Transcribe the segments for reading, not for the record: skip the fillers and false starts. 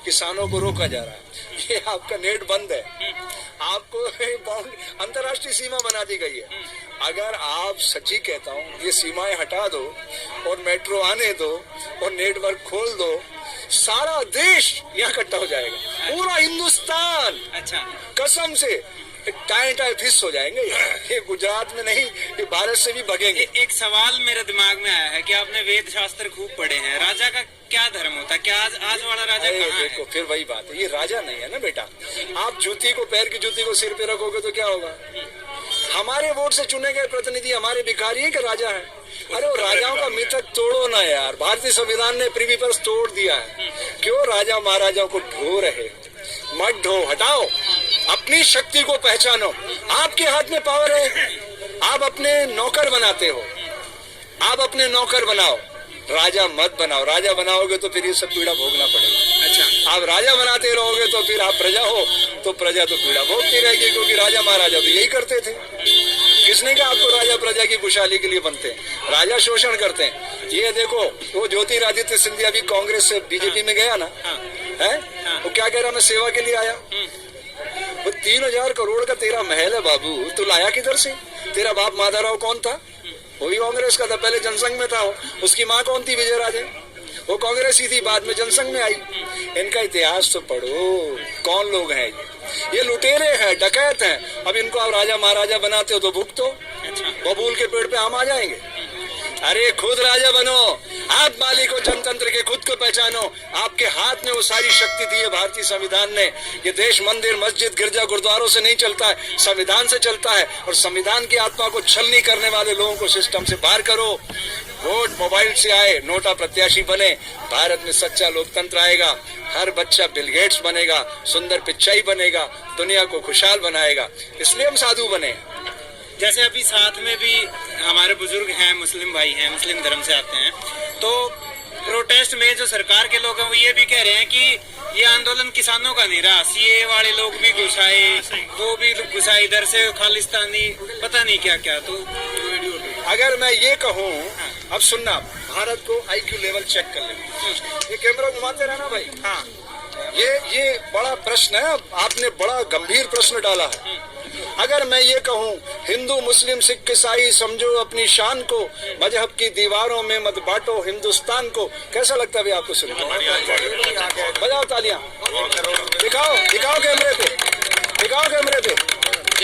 किसानों को रोका जा रहा है, ये आपका नेट बंद है, आपको अंतर्राष्ट्रीय सीमा बना दी गई है। अगर आप सच्ची कहता हूँ ये सीमाएं हटा दो और मेट्रो आने दो और नेटवर्क खोल दो, सारा देश यहाँ इकट्ठा हो जाएगा, पूरा हिंदुस्तान। अच्छा, कसम से टाए फिस हो जाएंगे। ये गुजरात में नहीं, ये भारत से भी भगेंगे। एक सवाल मेरे दिमाग में आया है कि आपने वेद शास्त्र खूब पढ़े हैं, राजा का क्या धर्म होता है? क्या आज वाला राजा कहाँ है? देखो फिर वही बात है, ये राजा नहीं है ना बेटा। आप जूती को, पैर की जूती को सिर पे रखोगे तो क्या होगा? हमारे वोट से चुने गए प्रतिनिधि हमारे भिखारी है कि राजा है? अरे वो राजाओं का मिथक तोड़ो ना यार। भारतीय संविधान ने प्रीवी पर तोड़ दिया है। क्यों राजा महाराजाओं को ढो रहे? मत ढो, हटाओ, अपनी शक्ति को पहचानो। आपके हाथ में पावर है, आप अपने नौकर बनाते हो, आप अपने नौकर बनाओ, राजा मत बनाओ। राजा बनाओगे तो फिर ये सब पीड़ा भोगना पड़ेगा। अच्छा, आप राजा बनाते रहोगे तो फिर आप प्रजा हो, तो प्रजा तो पीड़ा भोगती रहेगी, क्योंकि राजा महाराजा तो यही करते थे। किसने कहा आपको राजा प्रजा की खुशहाली के लिए बनते हैं? राजा शोषण करते हैं। ये देखो, वो ज्योतिरादित्य सिंधिया भी कांग्रेस से बीजेपी में गया ना, है वो क्या कह रहा, मैं सेवा के लिए आया। वो 3000 करोड़ का तेरा महल है बाबू, तू लाया किधर से? तेरा बाप माधवराव कौन था? वो भी कांग्रेस का था, पहले जनसंघ में था। उसकी माँ कौन थी? विजय राजे, वो कांग्रेस ही थी, बाद में जनसंघ में आई। इनका इतिहास तो पढ़ो, कौन लोग हैं ये लुटेरे हैं, डकैत हैं। अब इनको आप राजा महाराजा बनाते हो तो भुगतो। बबूल के पेड़ पे आम आ जाएंगे। अरे खुद राजा बनो, आप मालिक हो जनतंत्र के, खुद को पहचानो। आपके हाथ में वो सारी शक्ति दी है भारतीय संविधान ने। ये देश मंदिर, मस्जिद, गिरजा, गुरुद्वारों से नहीं चलता है, संविधान से चलता है। और संविधान की आत्मा को छलनी करने वाले लोगों को सिस्टम से बाहर करो। वोट मोबाइल से आए, नोटा प्रत्याशी बने, भारत में सच्चा लोकतंत्र आएगा। हर बच्चा बिल गेट्स बनेगा, सुंदर पिचाई बनेगा, दुनिया को खुशहाल बनाएगा। इसलिए हम साधु बने। जैसे अभी साथ में भी हमारे बुजुर्ग हैं, मुस्लिम भाई हैं, मुस्लिम धर्म से आते हैं, तो प्रोटेस्ट में जो सरकार के लोग हैं वो ये भी कह रहे हैं कि ये आंदोलन किसानों का नहीं रहा, सीए वाले लोग भी घुसाए, वो भी घुसाए, इधर से खालिस्तानी पता नहीं क्या क्या। तो अगर मैं ये कहूँ, अब सुनना, भारत को IQ लेवल चेक कर ले। ये कैमरा घुमाते रहना भाई। हाँ, ये बड़ा प्रश्न है, आपने बड़ा गंभीर प्रश्न डाला है। अगर मैं ये कहूँ, हिंदू मुस्लिम सिख ईसाई समझो अपनी शान को, मजहब की दीवारों में मत बांटो हिंदुस्तान को, कैसा लगता है आपको? सुनो, बजाओ तालियां, दिखाओ दिखाओ कैमरे पे, दिखाओ कैमरे पे,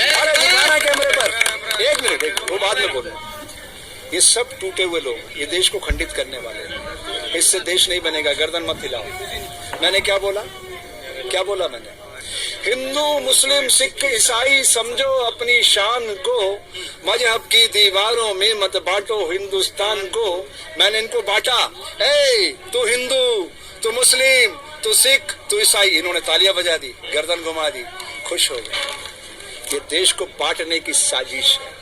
अरे दिखाना कैमरे पर। एक मिनट, वो बाद में बोलो। ये सब टूटे हुए लोग, ये देश को खंडित करने वाले हैं। इससे देश नहीं बनेगा, गर्दन मत हिलाओ। मैंने क्या बोला? क्या बोला मैंने? हिंदू मुस्लिम सिख ईसाई समझो अपनी शान को, मजहब की दीवारों में मत बांटो हिंदुस्तान को। मैंने इनको बांटा, तू हिंदू, तू मुस्लिम, तू सिख, तू ईसाई। इन्होंने तालियां बजा दी, गर्दन घुमा दी, खुश हो गए। ये देश को बांटने की साजिश है।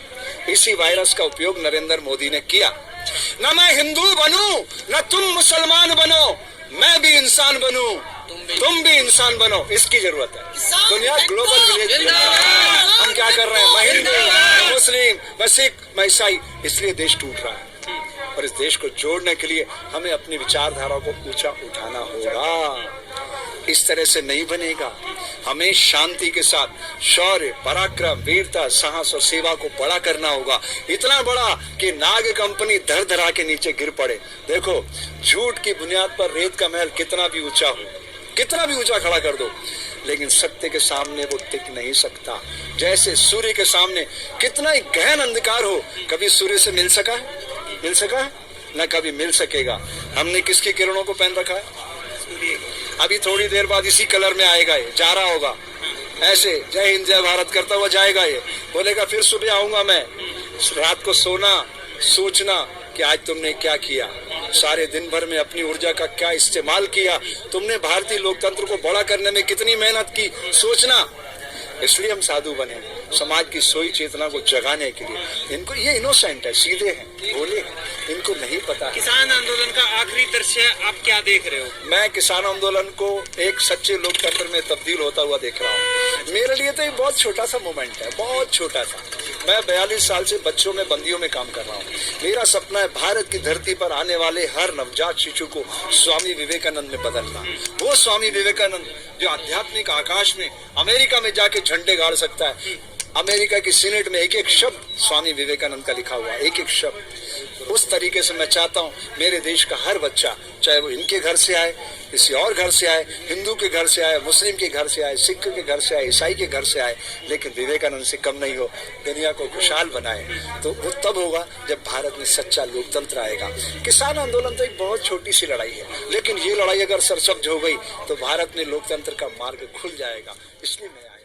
इसी वायरस का उपयोग नरेंद्र मोदी ने किया। न मैं हिंदू बनूं, न तुम मुसलमान बनो, मैं भी इंसान बनूं, तुम भी इंसान बनो। इसकी जरूरत है। दुनिया ग्लोबल विलेज, हम क्या कर रहे हैं? मैं हिंदू, मैं मुस्लिम, मैं सिख, मैं ईसाई, इसलिए देश टूट रहा है। और इस देश को जोड़ने के लिए हमें अपनी विचारधारा को ऊंचा उठाना होगा। इस तरह से नहीं बनेगा। हमें शांति के साथ शौर्य, पराक्रम, वीरता, साहस और सेवा को बड़ा करना होगा। इतना बड़ा कि नाग कंपनी धर धरा के नीचे गिर पड़े। देखो, झूठ की बुनियाद पर रेत का महल कितना भी ऊंचा हो, कितना भी ऊंचा खड़ा कर दो, लेकिन सत्य के सामने वो टिक नहीं सकता। जैसे सूर्य के सामने कितना ही गहन अंधकार हो, कभी सूर्य से मिल सका है? मिल सका है? न कभी मिल सकेगा। हमने किसकी किरणों को पहन रखा है? अभी थोड़ी देर बाद इसी कलर में आएगा, ये जा रहा होगा ऐसे, जय हिंद जय भारत करता हुआ जाएगा। ये बोलेगा फिर सुबह आऊंगा मैं। रात को सोना, सोचना कि आज तुमने क्या किया, सारे दिन भर में अपनी ऊर्जा का क्या इस्तेमाल किया, तुमने भारतीय लोकतंत्र को बड़ा करने में कितनी मेहनत की, सोचना। इसलिए हम साधु बने, समाज की सोई चेतना को जगाने के लिए। इनको ये इनोसेंट है, सीधे हैं, भोले हैं, इनको नहीं पता। किसान आंदोलन का आखिरी दृश्य आप क्या देख रहे हो? मैं किसान आंदोलन को एक सच्चे लोकतंत्र में तब्दील होता हुआ देख रहा हूँ। मेरे लिए तो ये बहुत छोटा सा मोमेंट है, बहुत छोटा सा। मैं 42 साल से बच्चों में बंदियों में काम कर रहा हूँ। मेरा सपना है भारत की धरती पर आने वाले हर नवजात शिशु को स्वामी विवेकानंद में बदलना। वो स्वामी विवेकानंद जो आध्यात्मिक आकाश में अमेरिका में जाके झंडे गाड़ सकता है। अमेरिका की सीनेट में एक एक शब्द स्वामी विवेकानंद का लिखा हुआ, एक एक शब्द। उस तरीके से मैं चाहता हूँ मेरे देश का हर बच्चा, चाहे वो इनके घर से आए, किसी और घर से आए, हिंदू के घर से आए, मुस्लिम के घर से आए, सिख के घर से आए, ईसाई के घर से आए, लेकिन विवेकानंद से कम नहीं हो, दुनिया को खुशहाल बनाए। तो वो तब होगा जब भारत में सच्चा लोकतंत्र आएगा। किसान आंदोलन तो एक बहुत छोटी सी लड़ाई है, लेकिन ये लड़ाई अगर सरसब्ज हो गई तो भारत में लोकतंत्र का मार्ग खुल जाएगा। इसलिए मैं